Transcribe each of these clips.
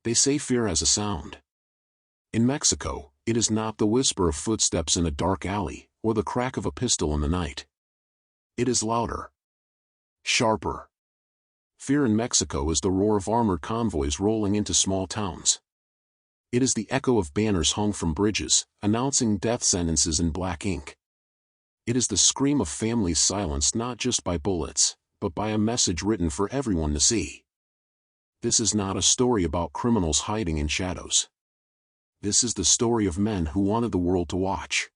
They say fear has a sound. In Mexico, it is not the whisper of footsteps in a dark alley, or the crack of a pistol in the night. It is louder. Sharper. Fear in Mexico is the roar of armored convoys rolling into small towns. It is the echo of banners hung from bridges, announcing death sentences in black ink. It is the scream of families silenced not just by bullets, but by a message written for everyone to see. This is not a story about criminals hiding in shadows. This is the story of men who wanted the world to watch.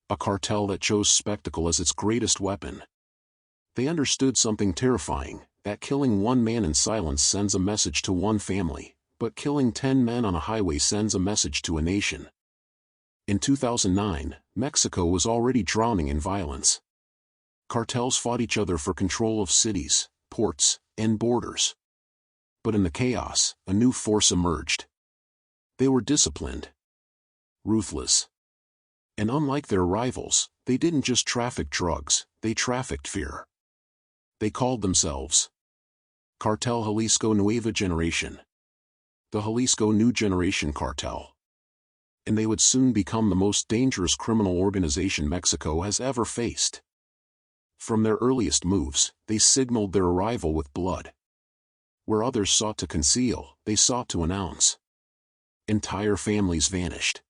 A cartel that chose spectacle as its greatest weapon. They understood something terrifying, that killing one man in silence sends a message to one family, but killing 10 men on a highway sends a message to a nation. In 2009, Mexico was already drowning in violence. Cartels fought each other for control of cities, ports, and borders. But in the chaos, a new force emerged. They were disciplined, ruthless. And unlike their rivals, they didn't just traffic drugs, they trafficked fear. They called themselves Cartel Jalisco Nueva Generación. The Jalisco New Generation Cartel. And they would soon become the most dangerous criminal organization Mexico has ever faced. From their earliest moves, they signaled their arrival with blood. Where others sought to conceal, they sought to announce. Entire families vanished.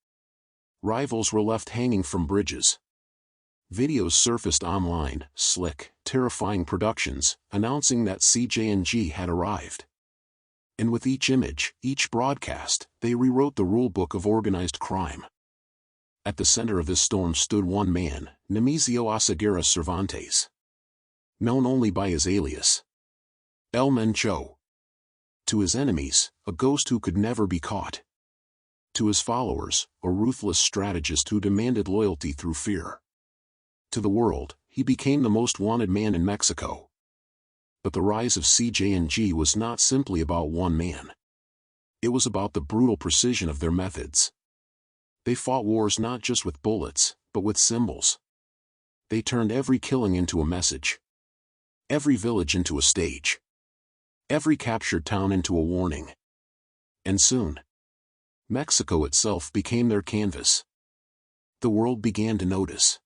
Rivals were left hanging from bridges. Videos surfaced online, slick, terrifying productions, announcing that CJNG had arrived. And with each image, each broadcast, they rewrote the rulebook of organized crime. At the center of this storm stood one man, Nemesio Oseguera Cervantes. Known only by his alias, El Mencho. To his enemies, a ghost who could never be caught. To his followers, a ruthless strategist who demanded loyalty through fear. To the world, he became the most wanted man in Mexico. But the rise of CJNG was not simply about one man. It was about the brutal precision of their methods. They fought wars not just with bullets, but with symbols. They turned every killing into a message. Every village into a stage. Every captured town into a warning. And soon, Mexico itself became their canvas. The world began to notice.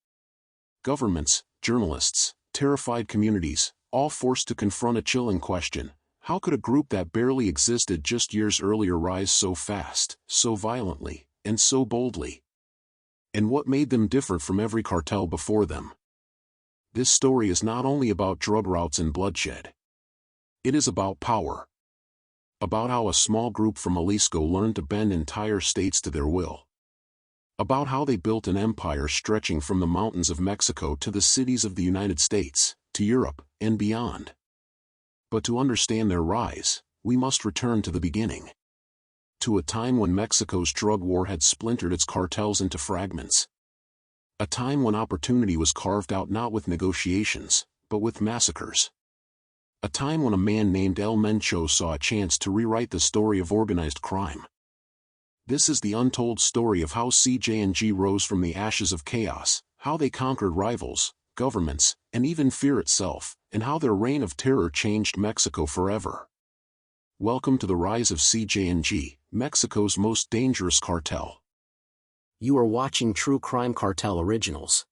Governments, journalists, terrified communities, all forced to confront a chilling question: how could a group that barely existed just years earlier rise so fast, so violently, and so boldly? And what made them different from every cartel before them? This story is not only about drug routes and bloodshed. It is about power. About how a small group from Jalisco learned to bend entire states to their will. About how they built an empire stretching from the mountains of Mexico to the cities of the United States, to Europe, and beyond. But to understand their rise, we must return to the beginning. To a time when Mexico's drug war had splintered its cartels into fragments. A time when opportunity was carved out not with negotiations, but with massacres. A time when a man named El Mencho saw a chance to rewrite the story of organized crime. This is the untold story of how CJNG rose from the ashes of chaos, how they conquered rivals, governments, and even fear itself, and how their reign of terror changed Mexico forever. Welcome to the rise of CJNG, Mexico's most dangerous cartel. You are watching True Crime Cartel Originals.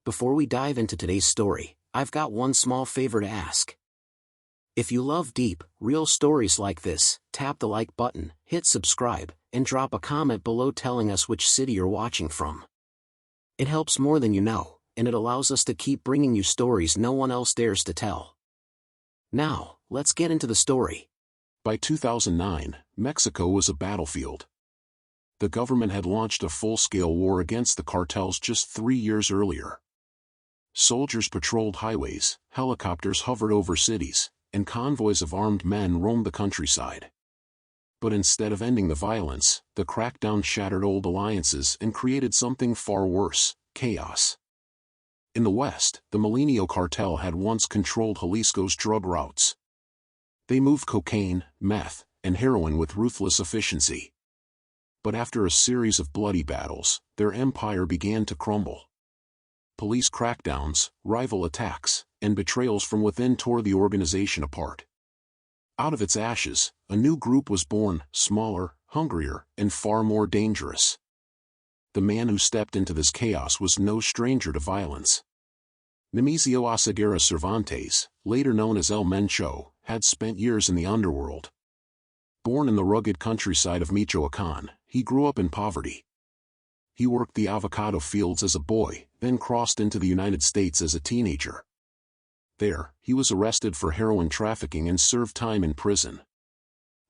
Before we dive into today's story, I've got one small favor to ask. If you love deep, real stories like this, tap the like button, hit subscribe, and drop a comment below telling us which city you're watching from. It helps more than you know, and it allows us to keep bringing you stories no one else dares to tell. Now, let's get into the story. By 2009, Mexico was a battlefield. The government had launched a full-scale war against the cartels just 3 years earlier. Soldiers patrolled highways, helicopters hovered over cities, and convoys of armed men roamed the countryside. But instead of ending the violence, the crackdown shattered old alliances and created something far worse: chaos. In the West, the Millennio cartel had once controlled Jalisco's drug routes. They moved cocaine, meth, and heroin with ruthless efficiency. But after a series of bloody battles, their empire began to crumble. Police crackdowns, rival attacks, and betrayals from within tore the organization apart. Out of its ashes, a new group was born, smaller, hungrier, and far more dangerous. The man who stepped into this chaos was no stranger to violence. Nemesio Oseguera Cervantes, later known as El Mencho, had spent years in the underworld. Born in the rugged countryside of Michoacán, he grew up in poverty. He worked the avocado fields as a boy, then crossed into the United States as a teenager. There, he was arrested for heroin trafficking and served time in prison.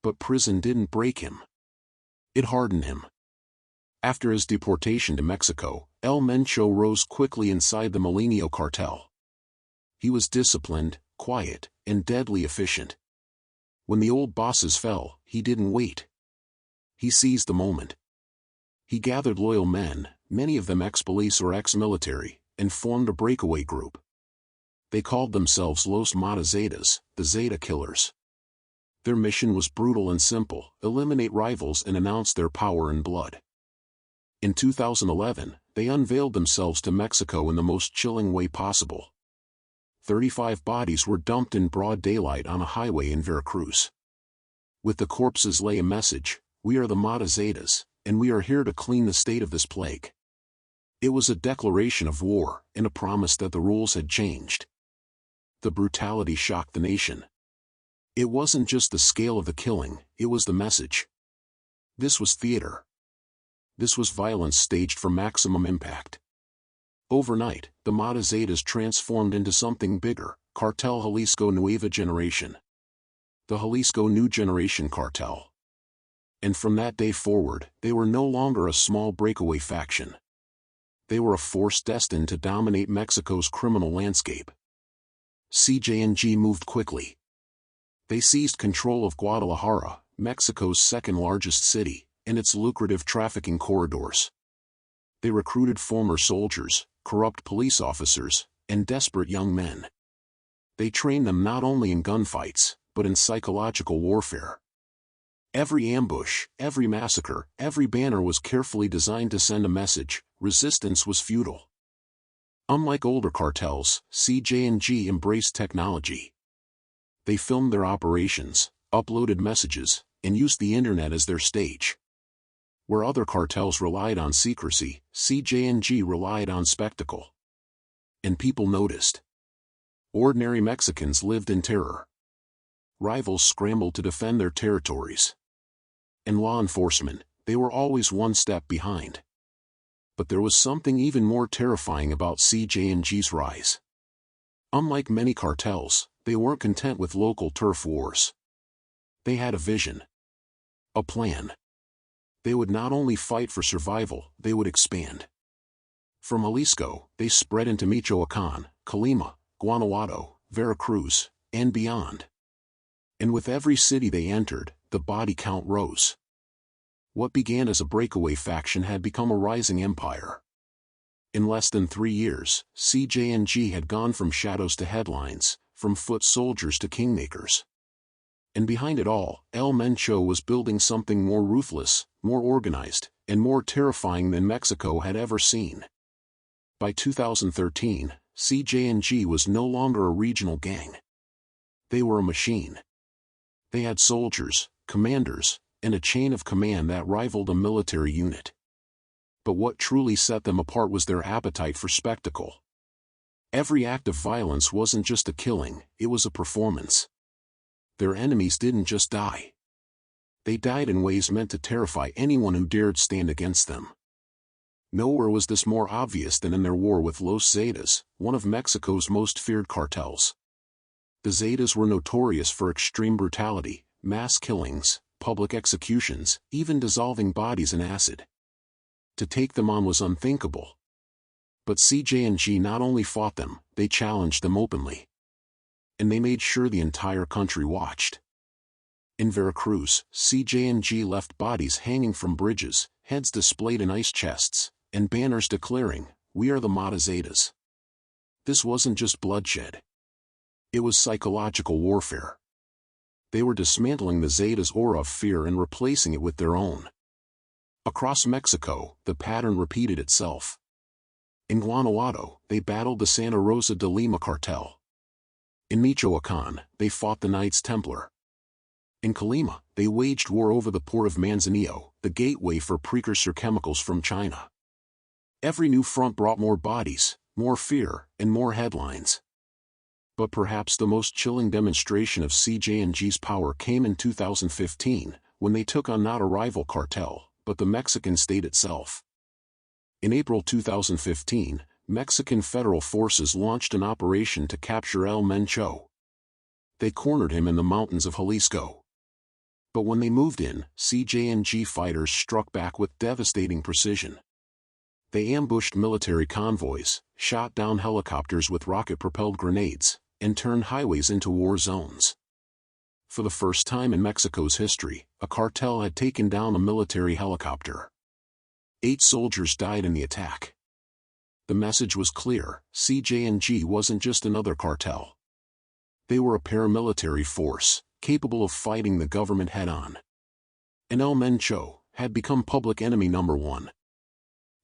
But prison didn't break him. It hardened him. After his deportation to Mexico, El Mencho rose quickly inside the Millennio cartel. He was disciplined, quiet, and deadly efficient. When the old bosses fell, he didn't wait. He seized the moment. He gathered loyal men, many of them ex-police or ex-military, and formed a breakaway group. They called themselves Los Zetas, the Zeta Killers. Their mission was brutal and simple: eliminate rivals and announce their power and blood. In 2011, they unveiled themselves to Mexico in the most chilling way possible. 35 bodies were dumped in broad daylight on a highway in Veracruz. With the corpses lay a message: "We are the Zetas, and we are here to clean the state of this plague." It was a declaration of war, and a promise that the rules had changed. The brutality shocked the nation. It wasn't just the scale of the killing, it was the message. This was theater. This was violence staged for maximum impact. Overnight, the Zetas transformed into something bigger: Cartel Jalisco Nueva Generación. The Jalisco New Generation Cartel. And from that day forward, they were no longer a small breakaway faction. They were a force destined to dominate Mexico's criminal landscape. CJNG moved quickly. They seized control of Guadalajara, Mexico's second-largest city, and its lucrative trafficking corridors. They recruited former soldiers, corrupt police officers, and desperate young men. They trained them not only in gunfights, but in psychological warfare. Every ambush, every massacre, every banner was carefully designed to send a message: resistance was futile. Unlike older cartels, CJNG embraced technology. They filmed their operations, uploaded messages, and used the internet as their stage. Where other cartels relied on secrecy, CJNG relied on spectacle. And people noticed. Ordinary Mexicans lived in terror. Rivals scrambled to defend their territories. And law enforcement, they were always one step behind. But there was something even more terrifying about CJNG's rise. Unlike many cartels, they weren't content with local turf wars. They had a vision. A plan. They would not only fight for survival, they would expand. From Jalisco, they spread into Michoacán, Colima, Guanajuato, Veracruz, and beyond. And with every city they entered, the body count rose. What began as a breakaway faction had become a rising empire. In less than 3 years, CJNG had gone from shadows to headlines, from foot soldiers to kingmakers. And behind it all, El Mencho was building something more ruthless, more organized, and more terrifying than Mexico had ever seen. By 2013, CJNG was no longer a regional gang. They were a machine. They had soldiers, commanders, and a chain of command that rivaled a military unit. But what truly set them apart was their appetite for spectacle. Every act of violence wasn't just a killing, it was a performance. Their enemies didn't just die. They died in ways meant to terrify anyone who dared stand against them. Nowhere was this more obvious than in their war with Los Zetas, one of Mexico's most feared cartels. The Zetas were notorious for extreme brutality, mass killings, public executions, even dissolving bodies in acid. To take them on was unthinkable. But CJNG not only fought them, they challenged them openly. And they made sure the entire country watched. In Veracruz, CJNG left bodies hanging from bridges, heads displayed in ice chests, and banners declaring, "We are the Zetas." This wasn't just bloodshed. It was psychological warfare. They were dismantling the Zetas' aura of fear and replacing it with their own. Across Mexico, the pattern repeated itself. In Guanajuato, they battled the Santa Rosa de Lima cartel. In Michoacán, they fought the Knights Templar. In Colima, they waged war over the port of Manzanillo, the gateway for precursor chemicals from China. Every new front brought more bodies, more fear, and more headlines. But perhaps the most chilling demonstration of CJNG's power came in 2015, when they took on not a rival cartel, but the Mexican state itself. In April 2015, Mexican federal forces launched an operation to capture El Mencho. They cornered him in the mountains of Jalisco. But when they moved in, CJNG fighters struck back with devastating precision. They ambushed military convoys, shot down helicopters with rocket-propelled grenades, and turned highways into war zones. For the first time in Mexico's history, a cartel had taken down a military helicopter. 8 soldiers died in the attack. The message was clear: CJNG wasn't just another cartel. They were a paramilitary force, capable of fighting the government head-on. And El Mencho had become public enemy number 1.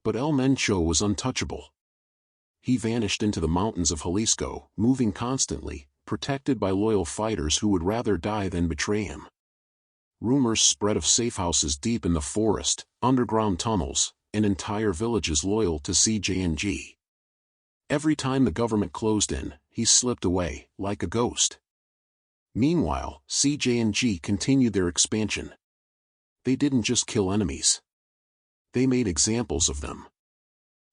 But El Mencho was untouchable. He vanished into the mountains of Jalisco, moving constantly, protected by loyal fighters who would rather die than betray him. Rumors spread of safe houses deep in the forest, underground tunnels, and entire villages loyal to CJNG. Every time the government closed in, he slipped away, like a ghost. Meanwhile, CJNG continued their expansion. They didn't just kill enemies. They made examples of them.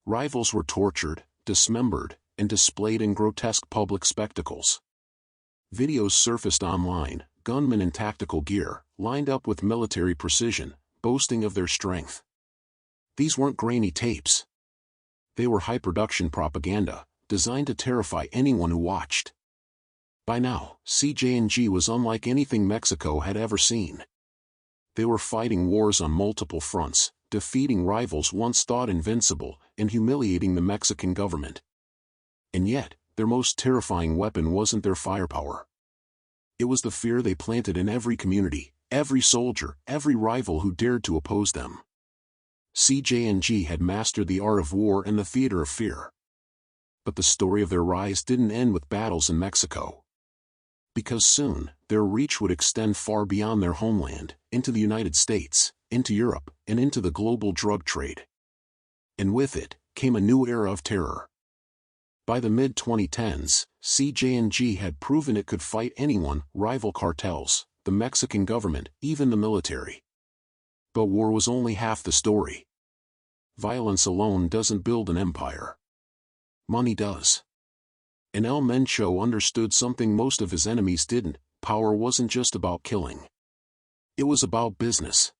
Rivals were tortured, dismembered, and displayed in grotesque public spectacles. Videos surfaced online, gunmen in tactical gear, lined up with military precision, boasting of their strength. These weren't grainy tapes. They were high-production propaganda, designed to terrify anyone who watched. By now, CJNG was unlike anything Mexico had ever seen. They were fighting wars on multiple fronts, defeating rivals once thought invincible, and humiliating the Mexican government. And yet, their most terrifying weapon wasn't their firepower. It was the fear they planted in every community, every soldier, every rival who dared to oppose them. CJNG had mastered the art of war and the theater of fear. But the story of their rise didn't end with battles in Mexico. Because soon, their reach would extend far beyond their homeland, into the United States, into Europe, and into the global drug trade. And with it, came a new era of terror. By the mid-2010s, CJNG had proven it could fight anyone: rival cartels, the Mexican government, even the military. But war was only half the story. Violence alone doesn't build an empire. Money does. And El Mencho understood something most of his enemies didn't: power wasn't just about killing. It was about business.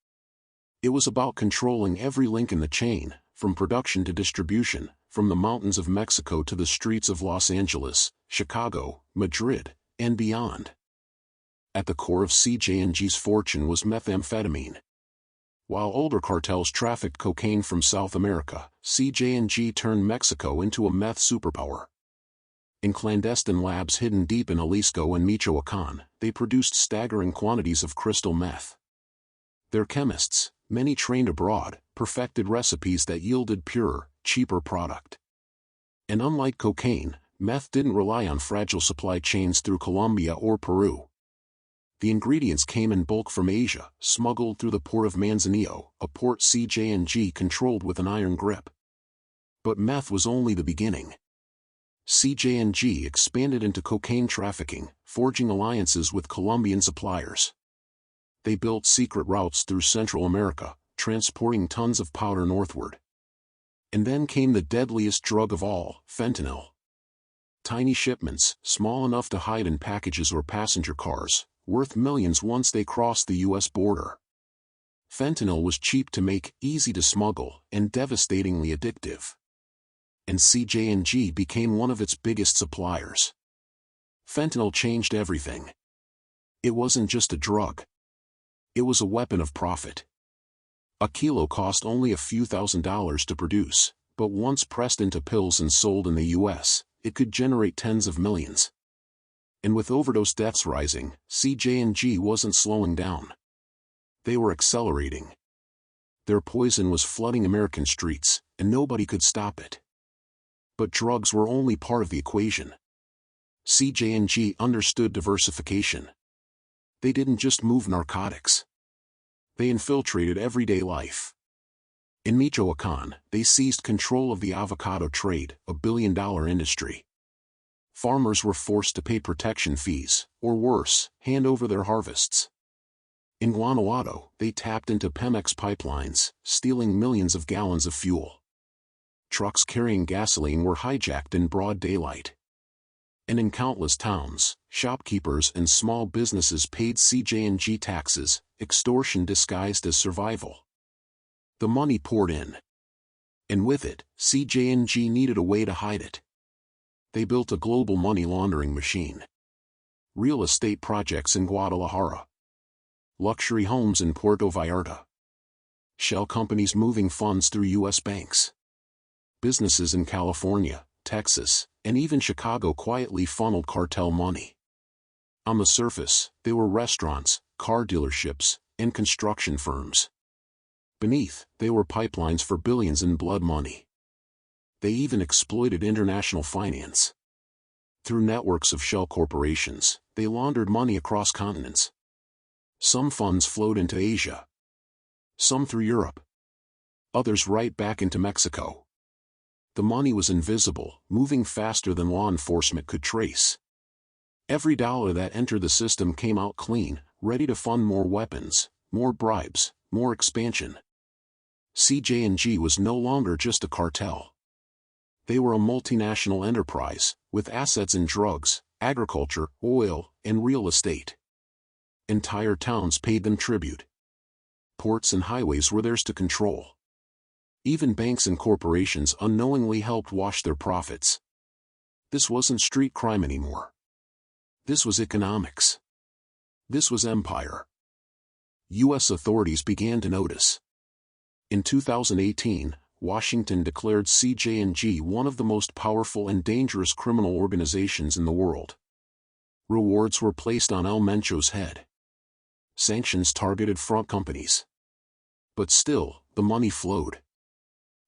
It was about controlling every link in the chain, from production to distribution, from the mountains of Mexico to the streets of Los Angeles, Chicago, Madrid, and beyond. At the core of CJNG's fortune was methamphetamine. While older cartels trafficked cocaine from South America, CJNG turned Mexico into a meth superpower. In clandestine labs hidden deep in Jalisco and Michoacán, they produced staggering quantities of crystal meth. Their chemists, many trained abroad, perfected recipes that yielded purer, cheaper product. And unlike cocaine, meth didn't rely on fragile supply chains through Colombia or Peru. The ingredients came in bulk from Asia, smuggled through the port of Manzanillo, a port CJNG controlled with an iron grip. But meth was only the beginning. CJNG expanded into cocaine trafficking, forging alliances with Colombian suppliers. They built secret routes through Central America, transporting tons of powder northward. And then came the deadliest drug of all, fentanyl. Tiny shipments, small enough to hide in packages or passenger cars, worth millions once they crossed the U.S. border. Fentanyl was cheap to make, easy to smuggle, and devastatingly addictive. And CJNG became one of its biggest suppliers. Fentanyl changed everything. It wasn't just a drug. It was a weapon of profit. A kilo cost only a few $1,000s to produce, but once pressed into pills and sold in the U.S., it could generate tens of millions. And with overdose deaths rising, CJNG wasn't slowing down. They were accelerating. Their poison was flooding American streets, and nobody could stop it. But drugs were only part of the equation. CJNG understood diversification. They didn't just move narcotics. They infiltrated everyday life. In Michoacán, they seized control of the avocado trade, a billion-dollar industry. Farmers were forced to pay protection fees, or worse, hand over their harvests. In Guanajuato, they tapped into Pemex pipelines, stealing millions of gallons of fuel. Trucks carrying gasoline were hijacked in broad daylight. And in countless towns, shopkeepers and small businesses paid CJNG taxes, extortion disguised as survival. The money poured in. And with it, CJNG needed a way to hide it. They built a global money laundering machine. Real estate projects in Guadalajara. Luxury homes in Puerto Vallarta. Shell companies moving funds through U.S. banks. Businesses in California, Texas, and even Chicago quietly funneled cartel money. On the surface, they were restaurants, car dealerships, and construction firms. Beneath, they were pipelines for billions in blood money. They even exploited international finance. Through networks of shell corporations, they laundered money across continents. Some funds flowed into Asia. Some through Europe. Others right back into Mexico. The money was invisible, moving faster than law enforcement could trace. Every dollar that entered the system came out clean, ready to fund more weapons, more bribes, more expansion. CJNG was no longer just a cartel. They were a multinational enterprise, with assets in drugs, agriculture, oil, and real estate. Entire towns paid them tribute. Ports and highways were theirs to control. Even banks and corporations unknowingly helped wash their profits. This wasn't street crime anymore. This was economics. This was empire. U.S. authorities began to notice. In 2018, Washington declared CJNG one of the most powerful and dangerous criminal organizations in the world. Rewards were placed on Mencho's head. Sanctions targeted front companies. But still, the money flowed.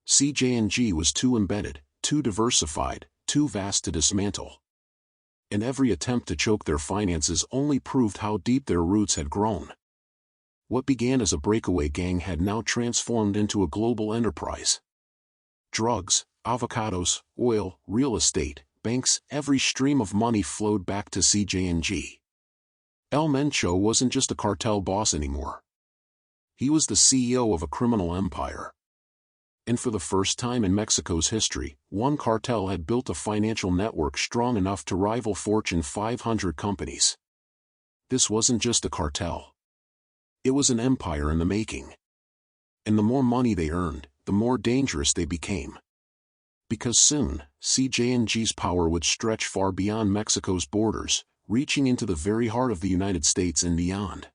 CJNG was too embedded, too diversified, too vast to dismantle. And every attempt to choke their finances only proved how deep their roots had grown. What began as a breakaway gang had now transformed into a global enterprise. Drugs, avocados, oil, real estate, banks, every stream of money flowed back to CJNG. Mencho wasn't just a cartel boss anymore. He was the CEO of a criminal empire. And for the first time in Mexico's history, one cartel had built a financial network strong enough to rival Fortune 500 companies. This wasn't just a cartel. It was an empire in the making. And the more money they earned, the more dangerous they became. Because soon, CJNG's power would stretch far beyond Mexico's borders, reaching into the very heart of the United States and beyond.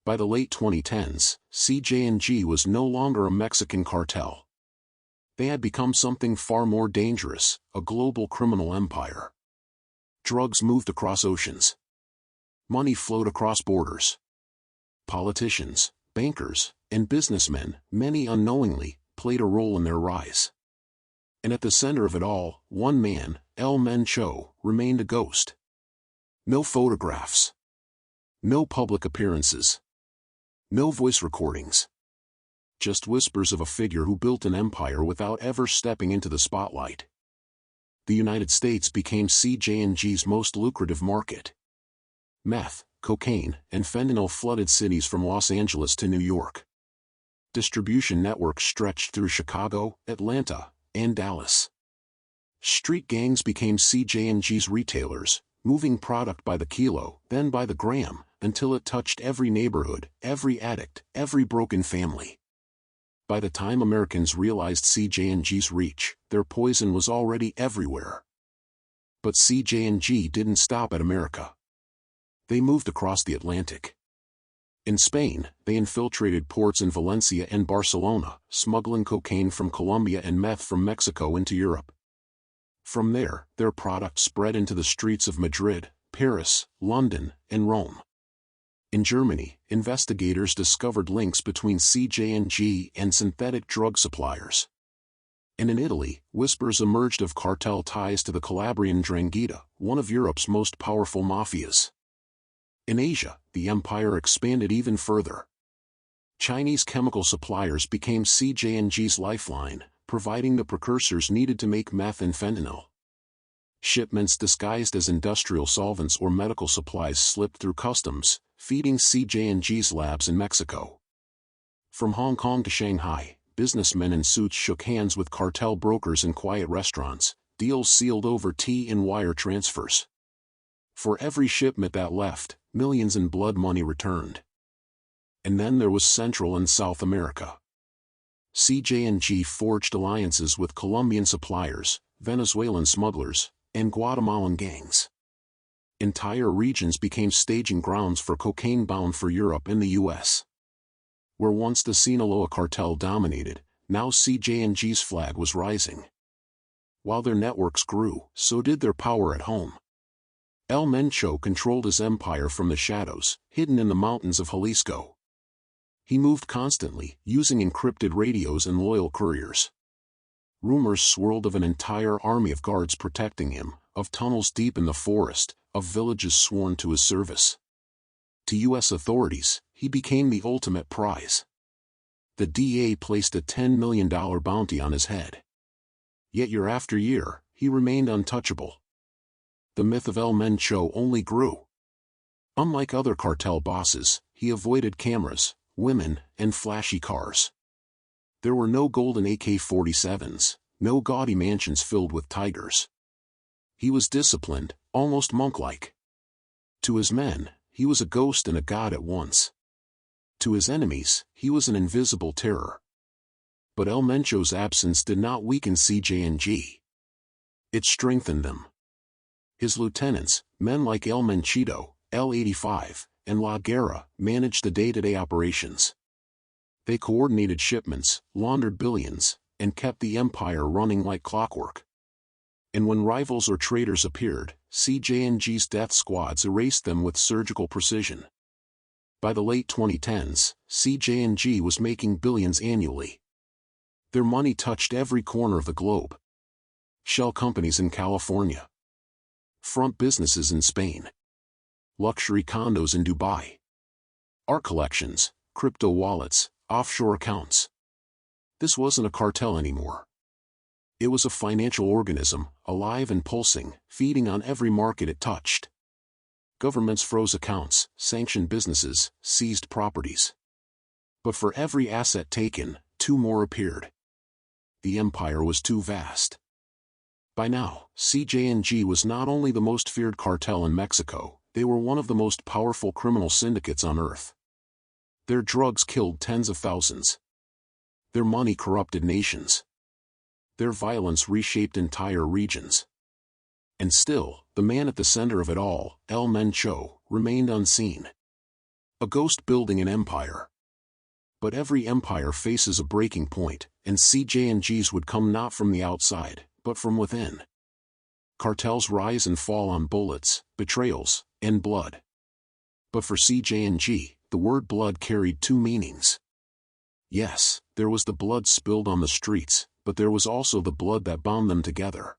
By the late 2010s, CJNG was no longer a Mexican cartel. They had become something far more dangerous, a global criminal empire. Drugs moved across oceans. Money flowed across borders. Politicians, bankers, and businessmen, many unknowingly, played a role in their rise. And at the center of it all, one man, Mencho, remained a ghost. No photographs. No public appearances. No voice recordings. Just whispers of a figure who built an empire without ever stepping into the spotlight. The United States became CJNG's most lucrative market. Meth, cocaine, and fentanyl flooded cities from Los Angeles to New York. Distribution networks stretched through Chicago, Atlanta, and Dallas. Street gangs became CJNG's retailers, moving product by the kilo, then by the gram, until it touched every neighborhood, every addict, every broken family. By the time Americans realized CJNG's reach, their poison was already everywhere. But CJNG didn't stop at America. They moved across the Atlantic. In Spain, they infiltrated ports in Valencia and Barcelona, smuggling cocaine from Colombia and meth from Mexico into Europe. From there, their product spread into the streets of Madrid, Paris, London, and Rome. In Germany, investigators discovered links between CJNG and synthetic drug suppliers. And in Italy, whispers emerged of cartel ties to the Calabrian 'Ndrangheta, one of Europe's most powerful mafias. In Asia, the empire expanded even further. Chinese chemical suppliers became CJNG's lifeline, providing the precursors needed to make meth and fentanyl. Shipments disguised as industrial solvents or medical supplies slipped through customs, feeding CJNG's labs in Mexico. From Hong Kong to Shanghai, businessmen in suits shook hands with cartel brokers in quiet restaurants, deals sealed over tea and wire transfers. For every shipment that left, millions in blood money returned. And then there was Central and South America. CJNG forged alliances with Colombian suppliers, Venezuelan smugglers, and Guatemalan gangs. Entire regions became staging grounds for cocaine bound for Europe and the US. Where once the Sinaloa cartel dominated, now CJNG's flag was rising. While their networks grew, so did their power at home. El Mencho controlled his empire from the shadows, hidden in the mountains of Jalisco. He moved constantly, using encrypted radios and loyal couriers. Rumors swirled of an entire army of guards protecting him, of tunnels deep in the forest, of villages sworn to his service. To U.S. authorities, he became the ultimate prize. The DA placed a $10 million bounty on his head. Yet year after year, he remained untouchable. The myth of El Mencho only grew. Unlike other cartel bosses, he avoided cameras, women, and flashy cars. There were no golden AK-47s, no gaudy mansions filled with tigers. He was disciplined, almost monk-like. To his men, he was a ghost and a god at once. To his enemies, he was an invisible terror. But El Mencho's absence did not weaken CJNG. It strengthened them. His lieutenants, men like El Menchito, L-85, and La Guerra, managed the day-to-day operations. They coordinated shipments, laundered billions, and kept the empire running like clockwork. And when rivals or traitors appeared, CJNG's death squads erased them with surgical precision. By the late 2010s, CJNG was making billions annually. Their money touched every corner of the globe. Shell companies in California. Front businesses in Spain. Luxury condos in Dubai. Art collections, crypto wallets, offshore accounts. This wasn't a cartel anymore. It was a financial organism, alive and pulsing, feeding on every market it touched. Governments froze accounts, sanctioned businesses, seized properties. But for every asset taken, two more appeared. The empire was too vast. By now, CJNG was not only the most feared cartel in Mexico, they were one of the most powerful criminal syndicates on earth. Their drugs killed tens of thousands. Their money corrupted nations. Their violence reshaped entire regions. And still, the man at the center of it all, El Mencho, remained unseen. A ghost building an empire. But every empire faces a breaking point, and CJNG's would come not from the outside, but from within. Cartels rise and fall on bullets, betrayals, and blood. But for CJNG, the word blood carried two meanings. Yes, there was the blood spilled on the streets, but there was also the blood that bound them together.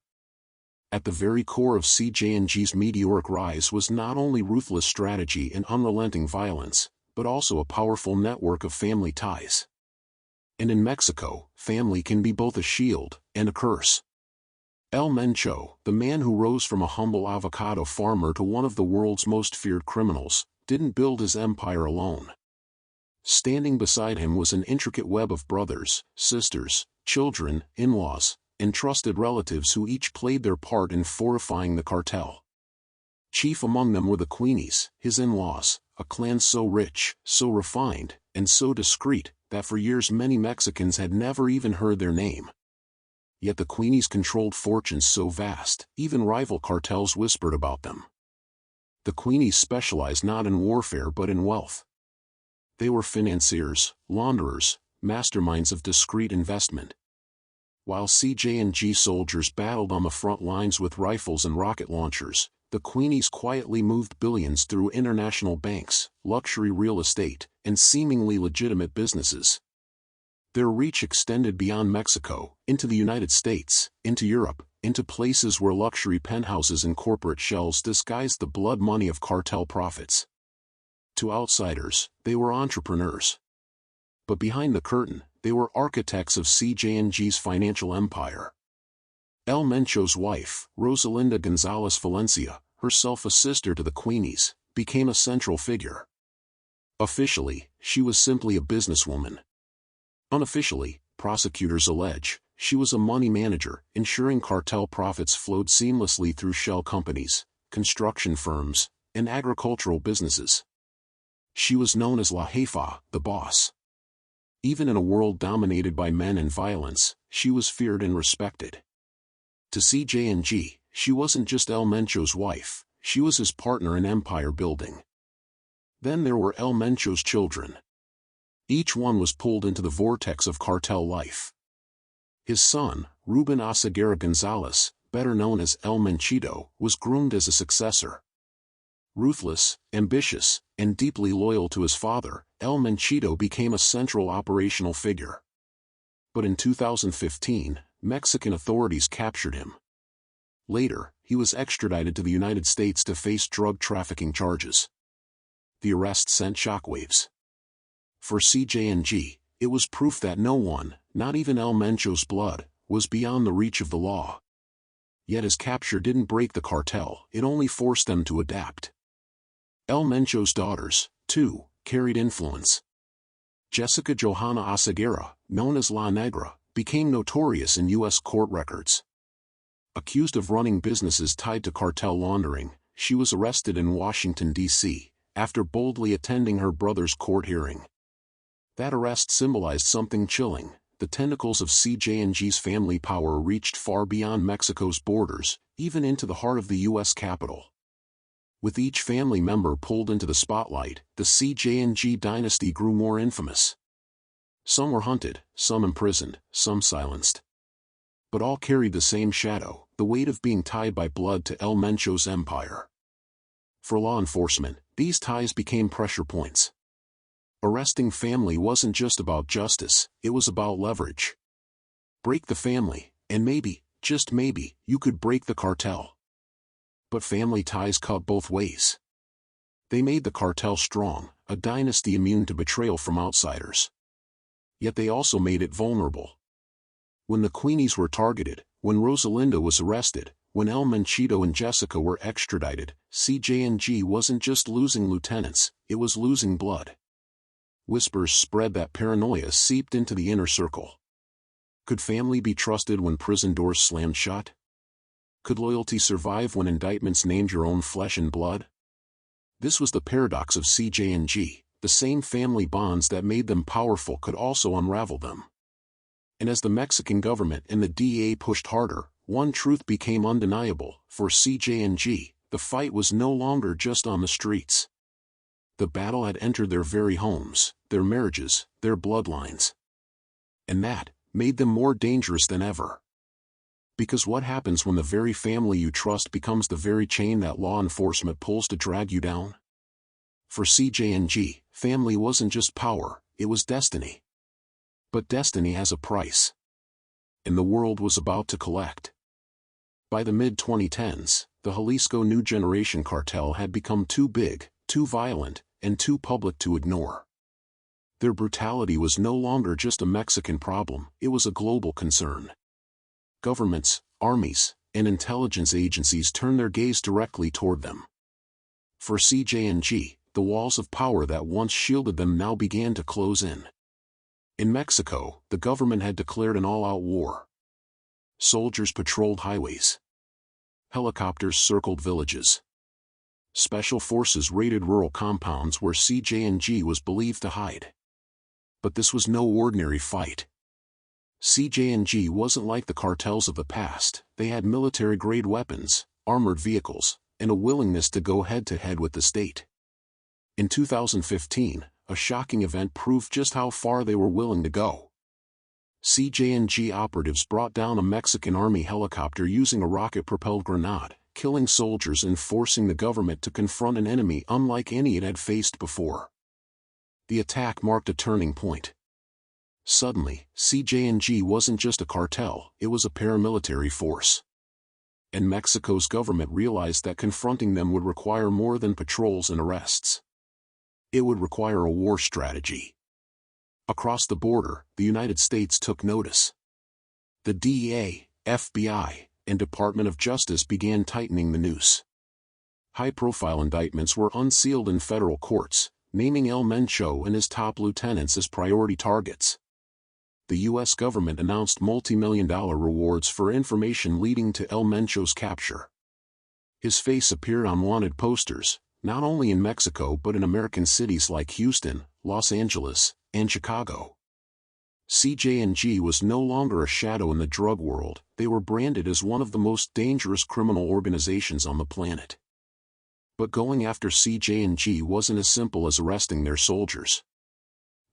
At the very core of CJNG's meteoric rise was not only ruthless strategy and unrelenting violence, but also a powerful network of family ties. And in Mexico, family can be both a shield and a curse. El Mencho, the man who rose from a humble avocado farmer to one of the world's most feared criminals, didn't build his empire alone. Standing beside him was an intricate web of brothers, sisters, children, in-laws, and trusted relatives who each played their part in fortifying the cartel. Chief among them were the Queenies, his in-laws, a clan so rich, so refined, and so discreet, that for years many Mexicans had never even heard their name. Yet the Queenies controlled fortunes so vast, even rival cartels whispered about them. The Queenies specialized not in warfare but in wealth. They were financiers, launderers, masterminds of discreet investment. While CJNG soldiers battled on the front lines with rifles and rocket launchers, the Queenies quietly moved billions through international banks, luxury real estate, and seemingly legitimate businesses. Their reach extended beyond Mexico, into the United States, into Europe, into places where luxury penthouses and corporate shells disguised the blood money of cartel profits. To outsiders, they were entrepreneurs. But behind the curtain, they were architects of CJNG's financial empire. El Mencho's wife, Rosalinda Gonzalez Valencia, herself a sister to the Queenies, became a central figure. Officially, she was simply a businesswoman. Unofficially, prosecutors allege, she was a money manager, ensuring cartel profits flowed seamlessly through shell companies, construction firms, and agricultural businesses. She was known as La Jefa, the boss. Even in a world dominated by men and violence, she was feared and respected. To CJNG, she wasn't just El Mencho's wife, she was his partner in empire building. Then there were El Mencho's children. Each one was pulled into the vortex of cartel life. His son, Ruben Oseguera Gonzalez, better known as El Menchito, was groomed as a successor. Ruthless, ambitious, and deeply loyal to his father, El Menchito became a central operational figure. But in 2015, Mexican authorities captured him. Later, he was extradited to the United States to face drug trafficking charges. The arrest sent shockwaves. For CJNG, it was proof that no one, not even El Mencho's blood, was beyond the reach of the law. Yet his capture didn't break the cartel, it only forced them to adapt. El Mencho's daughters, too, carried influence. Jessica Johanna Oseguera, known as La Negra, became notorious in U.S. court records. Accused of running businesses tied to cartel laundering, she was arrested in Washington, D.C., after boldly attending her brother's court hearing. That arrest symbolized something chilling. The tentacles of CJNG's family power reached far beyond Mexico's borders, even into the heart of the U.S. Capitol. With each family member pulled into the spotlight, the CJNG dynasty grew more infamous. Some were hunted, some imprisoned, some silenced. But all carried the same shadow, the weight of being tied by blood to El Mencho's empire. For law enforcement, these ties became pressure points. Arresting family wasn't just about justice, it was about leverage. Break the family, and maybe, just maybe, you could break the cartel. But family ties cut both ways. They made the cartel strong, a dynasty immune to betrayal from outsiders. Yet they also made it vulnerable. When the Queenies were targeted, when Rosalinda was arrested, when El Menchito and Jessica were extradited, CJNG wasn't just losing lieutenants, it was losing blood. Whispers spread that paranoia seeped into the inner circle. Could family be trusted when prison doors slammed shut? Could loyalty survive when indictments named your own flesh and blood? This was the paradox of CJNG. The same family bonds that made them powerful could also unravel them. And as the Mexican government and the DEA pushed harder, one truth became undeniable. For CJNG, the fight was no longer just on the streets. The battle had entered their very homes, their marriages, their bloodlines. And that made them more dangerous than ever. Because what happens when the very family you trust becomes the very chain that law enforcement pulls to drag you down? For CJNG, family wasn't just power, it was destiny. But destiny has a price. And the world was about to collect. By the mid-2010s, the Jalisco New Generation cartel had become too big, too violent, and too public to ignore. Their brutality was no longer just a Mexican problem, it was a global concern. Governments, armies, and intelligence agencies turned their gaze directly toward them. For CJNG, the walls of power that once shielded them now began to close in. In Mexico, the government had declared an all-out war. Soldiers patrolled highways. Helicopters circled villages. Special forces raided rural compounds where CJNG was believed to hide. But this was no ordinary fight. CJNG wasn't like the cartels of the past. They had military-grade weapons, armored vehicles, and a willingness to go head-to-head with the state. In 2015, a shocking event proved just how far they were willing to go. CJNG operatives brought down a Mexican army helicopter using a rocket-propelled grenade, killing soldiers and forcing the government to confront an enemy unlike any it had faced before. The attack marked a turning point. Suddenly, CJNG wasn't just a cartel, it was a paramilitary force. And Mexico's government realized that confronting them would require more than patrols and arrests. It would require a war strategy. Across the border, the United States took notice. The DEA, FBI, and Department of Justice began tightening the noose. High-profile indictments were unsealed in federal courts, naming Mencho and his top lieutenants as priority targets. The U.S. government announced multi-million-dollar rewards for information leading to Mencho's capture. His face appeared on wanted posters, not only in Mexico but in American cities like Houston, Los Angeles, and Chicago. CJNG was no longer a shadow in the drug world, they were branded as one of the most dangerous criminal organizations on the planet. But going after CJNG wasn't as simple as arresting their soldiers.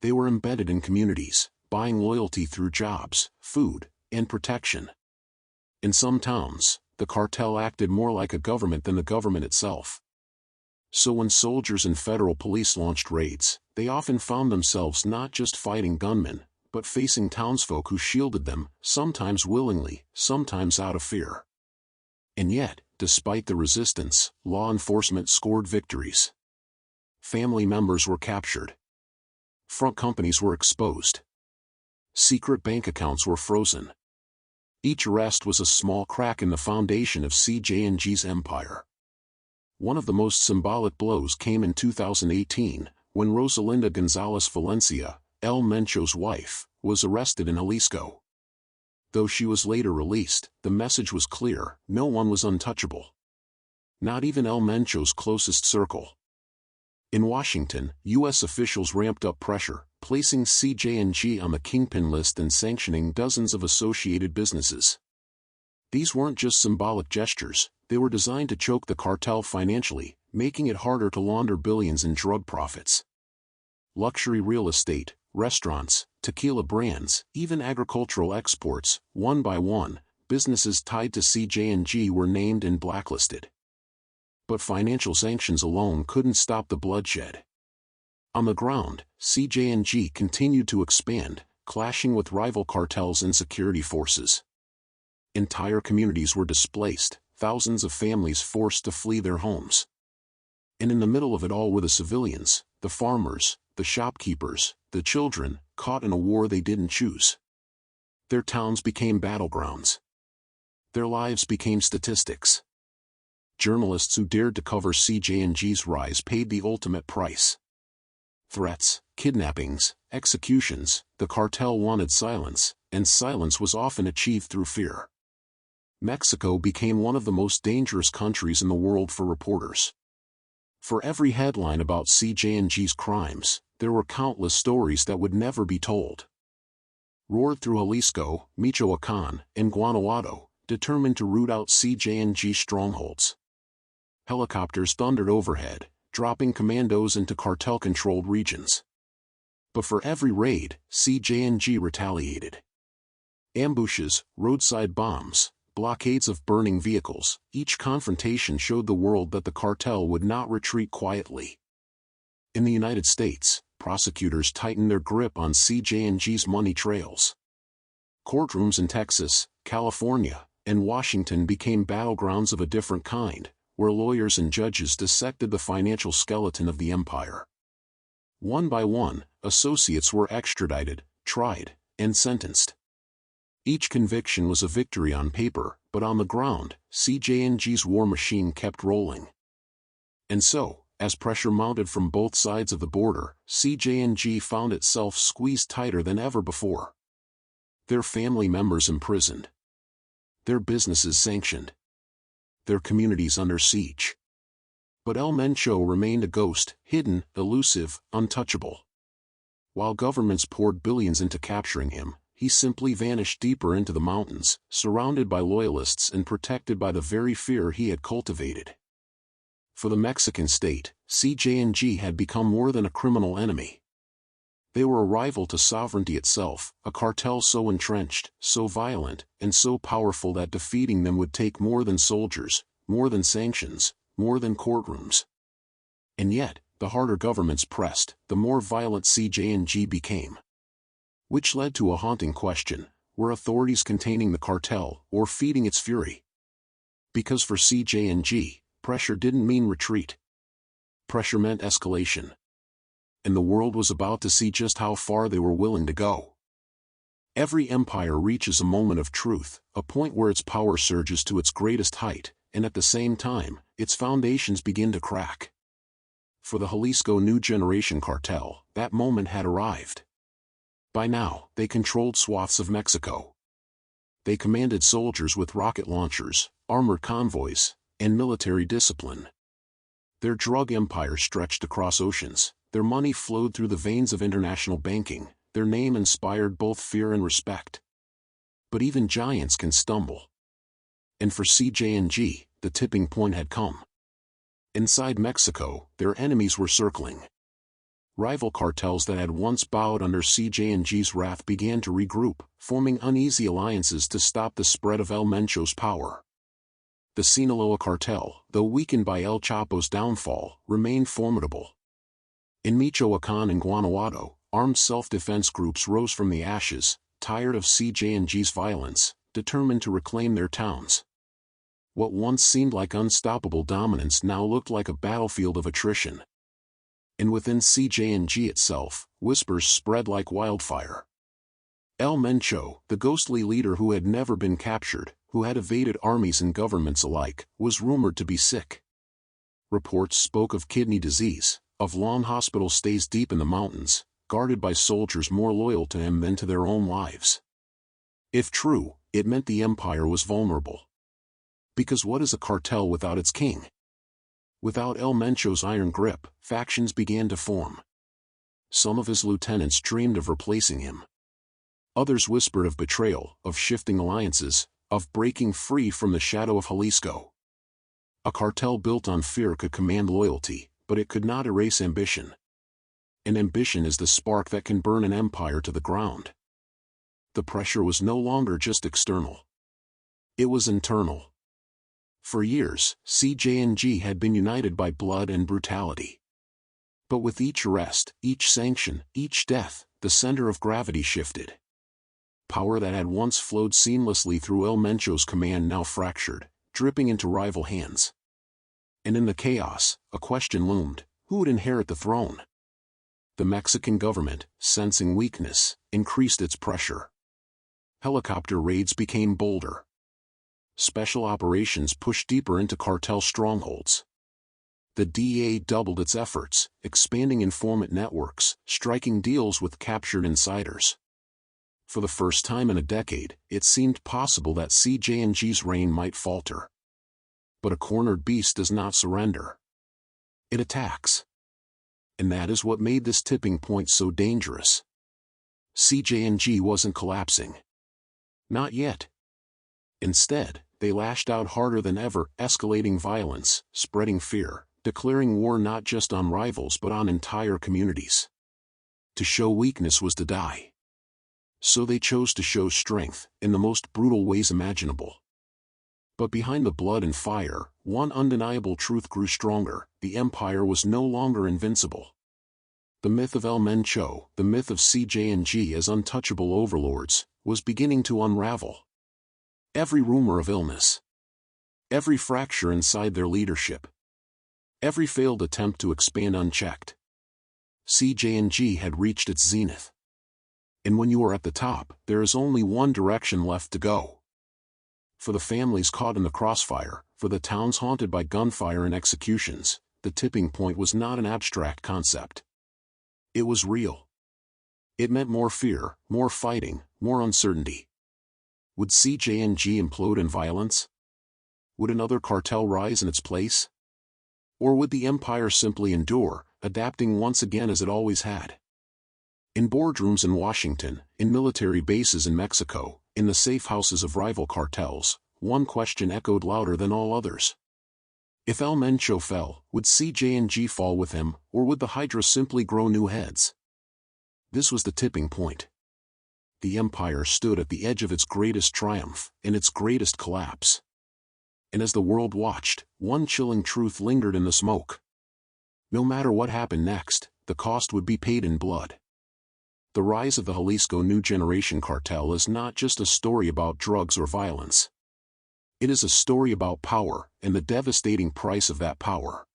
They were embedded in communities, buying loyalty through jobs, food, and protection. In some towns, the cartel acted more like a government than the government itself. So when soldiers and federal police launched raids, they often found themselves not just fighting gunmen, but facing townsfolk who shielded them, sometimes willingly, sometimes out of fear. And yet, despite the resistance, law enforcement scored victories. Family members were captured. Front companies were exposed. Secret bank accounts were frozen. Each arrest was a small crack in the foundation of CJNG's empire. One of the most symbolic blows came in 2018, when Rosalinda Gonzalez Valencia, Mencho's wife, was arrested in Jalisco. Though she was later released, the message was clear: no one was untouchable. Not even Mencho's closest circle. In Washington, U.S. officials ramped up pressure, placing CJNG on the kingpin list and sanctioning dozens of associated businesses. These weren't just symbolic gestures, they were designed to choke the cartel financially, making it harder to launder billions in drug profits. Luxury real estate, restaurants, tequila brands, even agricultural exports, one by one, businesses tied to CJNG were named and blacklisted. But financial sanctions alone couldn't stop the bloodshed. On the ground, CJNG continued to expand, clashing with rival cartels and security forces. Entire communities were displaced, thousands of families forced to flee their homes. And in the middle of it all were the civilians, the farmers, the shopkeepers, the children, caught in a war they didn't choose. Their towns became battlegrounds. Their lives became statistics. Journalists who dared to cover CJNG's rise paid the ultimate price. Threats, kidnappings, executions, the cartel wanted silence, and silence was often achieved through fear. Mexico became one of the most dangerous countries in the world for reporters. For every headline about CJNG's crimes, there were countless stories that would never be told. Roared through Jalisco, Michoacán, and Guanajuato, determined to root out CJNG strongholds. Helicopters thundered overhead, dropping commandos into cartel-controlled regions. But for every raid, CJNG retaliated. Ambushes, roadside bombs, blockades of burning vehicles, each confrontation showed the world that the cartel would not retreat quietly. In the United States, prosecutors tightened their grip on CJNG's money trails. Courtrooms in Texas, California, and Washington became battlegrounds of a different kind, where lawyers and judges dissected the financial skeleton of the empire. One by one, associates were extradited, tried, and sentenced. Each conviction was a victory on paper, but on the ground, CJNG's war machine kept rolling. And so, as pressure mounted from both sides of the border, CJNG found itself squeezed tighter than ever before. Their family members imprisoned. Their businesses sanctioned. Their communities under siege. But Mencho remained a ghost, hidden, elusive, untouchable. While governments poured billions into capturing him, he simply vanished deeper into the mountains, surrounded by loyalists and protected by the very fear he had cultivated. For the Mexican state, CJNG had become more than a criminal enemy. They were a rival to sovereignty itself, a cartel so entrenched, so violent, and so powerful that defeating them would take more than soldiers, more than sanctions, more than courtrooms. And yet, the harder governments pressed, the more violent CJNG became. Which led to a haunting question: were authorities containing the cartel, or feeding its fury? Because for CJNG, pressure didn't mean retreat. Pressure meant escalation. and the world was about to see just how far they were willing to go. Every empire reaches a moment of truth, a point where its power surges to its greatest height, and at the same time, its foundations begin to crack. For the Jalisco New Generation cartel, that moment had arrived. By now, they controlled swaths of Mexico. They commanded soldiers with rocket launchers, armored convoys, and military discipline. Their drug empire stretched across oceans, their money flowed through the veins of international banking, their name inspired both fear and respect. But even giants can stumble. And for CJNG, the tipping point had come. Inside Mexico, their enemies were circling. Rival cartels that had once bowed under CJNG's wrath began to regroup, forming uneasy alliances to stop the spread of El Mencho's power. The Sinaloa cartel, though weakened by El Chapo's downfall, remained formidable. In Michoacán and Guanajuato, armed self-defense groups rose from the ashes, tired of CJNG's violence, determined to reclaim their towns. What once seemed like unstoppable dominance now looked like a battlefield of attrition. And within CJNG itself, whispers spread like wildfire. El Mencho, the ghostly leader who had never been captured, who had evaded armies and governments alike, was rumored to be sick. Reports spoke of kidney disease, of long hospital stays deep in the mountains, guarded by soldiers more loyal to him than to their own lives. If true, it meant the empire was vulnerable. Because what is a cartel without its king? Without El Mencho's iron grip, factions began to form. Some of his lieutenants dreamed of replacing him. Others whispered of betrayal, of shifting alliances, of breaking free from the shadow of Jalisco. A cartel built on fear could command loyalty, but it could not erase ambition. And ambition is the spark that can burn an empire to the ground. The pressure was no longer just external. It was internal. For years, CJNG had been united by blood and brutality. But with each arrest, each sanction, each death, the center of gravity shifted. Power that had once flowed seamlessly through El Mencho's command now fractured, dripping into rival hands. And in the chaos, a question loomed: who would inherit the throne? The Mexican government, sensing weakness, increased its pressure. Helicopter raids became bolder. Special operations pushed deeper into cartel strongholds. The DEA doubled its efforts, expanding informant networks, striking deals with captured insiders. For the first time in a decade, it seemed possible that CJNG's reign might falter. But a cornered beast does not surrender. It attacks. And that is what made this tipping point so dangerous. CJNG wasn't collapsing. Not yet. Instead, they lashed out harder than ever, escalating violence, spreading fear, declaring war not just on rivals but on entire communities. To show weakness was to die. So they chose to show strength, in the most brutal ways imaginable. But behind the blood and fire, one undeniable truth grew stronger: the empire was no longer invincible. The myth of El Mencho, the myth of CJNG as untouchable overlords, was beginning to unravel. Every rumor of illness, every fracture inside their leadership, every failed attempt to expand unchecked. CJNG had reached its zenith. And when you are at the top, there is only one direction left to go. For the families caught in the crossfire, for the towns haunted by gunfire and executions, the tipping point was not an abstract concept. It was real. It meant more fear, more fighting, more uncertainty. Would CJNG implode in violence? Would another cartel rise in its place? Or would the empire simply endure, adapting once again as it always had? In boardrooms in Washington, in military bases in Mexico, in the safe houses of rival cartels, one question echoed louder than all others. If El Mencho fell, would CJNG fall with him, or would the Hydra simply grow new heads? This was the tipping point. The empire stood at the edge of its greatest triumph, and its greatest collapse. And as the world watched, one chilling truth lingered in the smoke. No matter what happened next, the cost would be paid in blood. The rise of the Jalisco New Generation cartel is not just a story about drugs or violence. It is a story about power, and the devastating price of that power.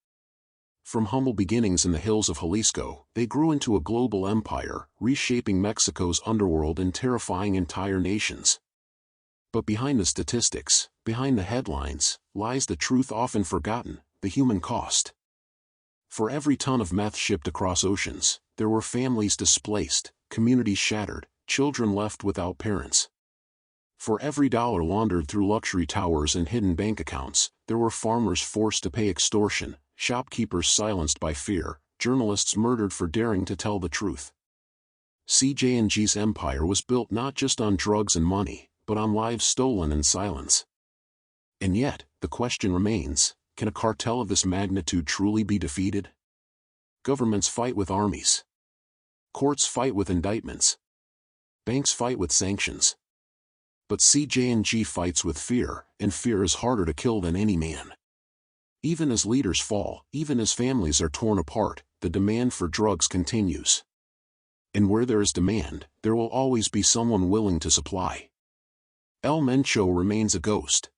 From humble beginnings in the hills of Jalisco, they grew into a global empire, reshaping Mexico's underworld and terrifying entire nations. But behind the statistics, behind the headlines, lies the truth often forgotten, the human cost. For every ton of meth shipped across oceans, there were families displaced, communities shattered, children left without parents. For every dollar laundered through luxury towers and hidden bank accounts, there were farmers forced to pay extortion, shopkeepers silenced by fear, journalists murdered for daring to tell the truth. CJNG's empire was built not just on drugs and money, but on lives stolen in silence. And yet, the question remains, can a cartel of this magnitude truly be defeated? Governments fight with armies. Courts fight with indictments. Banks fight with sanctions. But CJNG fights with fear, and fear is harder to kill than any man. Even as leaders fall, even as families are torn apart, the demand for drugs continues. And where there is demand, there will always be someone willing to supply. El Mencho remains a ghost.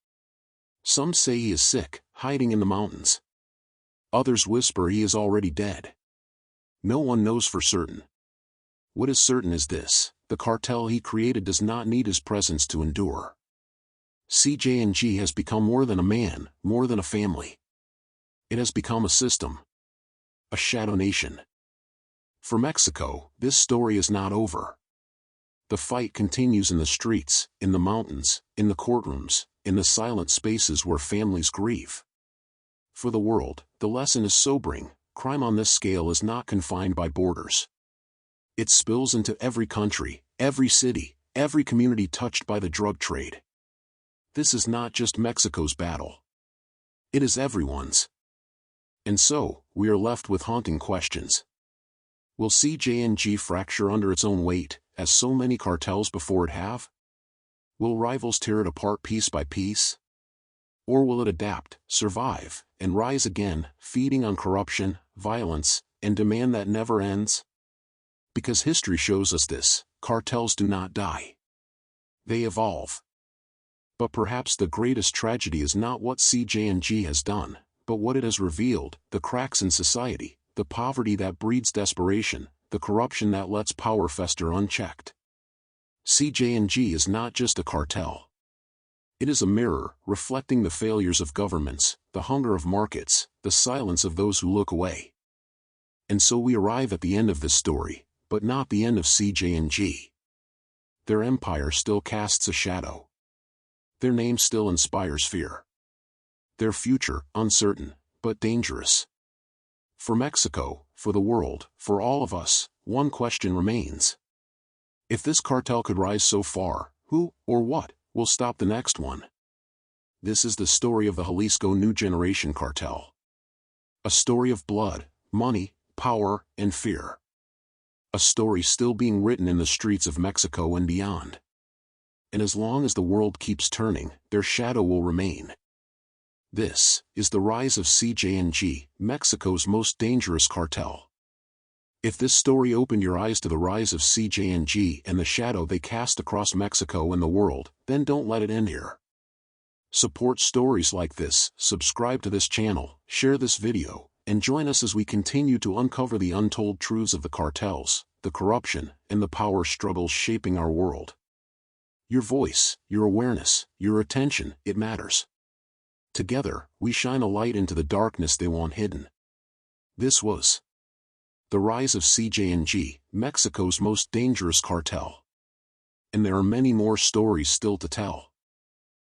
Some say he is sick, hiding in the mountains. Others whisper he is already dead. No one knows for certain. What is certain is this: the cartel he created does not need his presence to endure. CJNG has become more than a man, more than a family. It has become a system. A shadow nation. For Mexico, this story is not over. The fight continues in the streets, in the mountains, in the courtrooms, in the silent spaces where families grieve. For the world, the lesson is sobering: crime on this scale is not confined by borders. It spills into every country, every city, every community touched by the drug trade. This is not just Mexico's battle. It is everyone's. And so, we are left with haunting questions. Will CJNG fracture under its own weight, as so many cartels before it have? Will rivals tear it apart piece by piece? Or will it adapt, survive, and rise again, feeding on corruption, violence, and demand that never ends? Because history shows us this: cartels do not die. They evolve. But perhaps the greatest tragedy is not what CJNG has done, but what it has revealed: the cracks in society, the poverty that breeds desperation, the corruption that lets power fester unchecked. CJNG is not just a cartel. It is a mirror, reflecting the failures of governments, the hunger of markets, the silence of those who look away. And so we arrive at the end of this story, but not the end of CJNG. Their empire still casts a shadow. Their name still inspires fear. Their future, uncertain, but dangerous. For Mexico, for the world, for all of us, one question remains. If this cartel could rise so far, who, or what, will stop the next one? This is the story of the Jalisco New Generation cartel. A story of blood, money, power, and fear. A story still being written in the streets of Mexico and beyond. And as long as the world keeps turning, their shadow will remain. This is the rise of CJNG, Mexico's most dangerous cartel. If this story opened your eyes to the rise of CJNG and the shadow they cast across Mexico and the world, then don't let it end here. Support stories like this, subscribe to this channel, share this video, and join us as we continue to uncover the untold truths of the cartels, the corruption, and the power struggles shaping our world. Your voice, your awareness, your attention, it matters. Together, we shine a light into the darkness they want hidden. This was the rise of CJNG, Mexico's most dangerous cartel. And there are many more stories still to tell.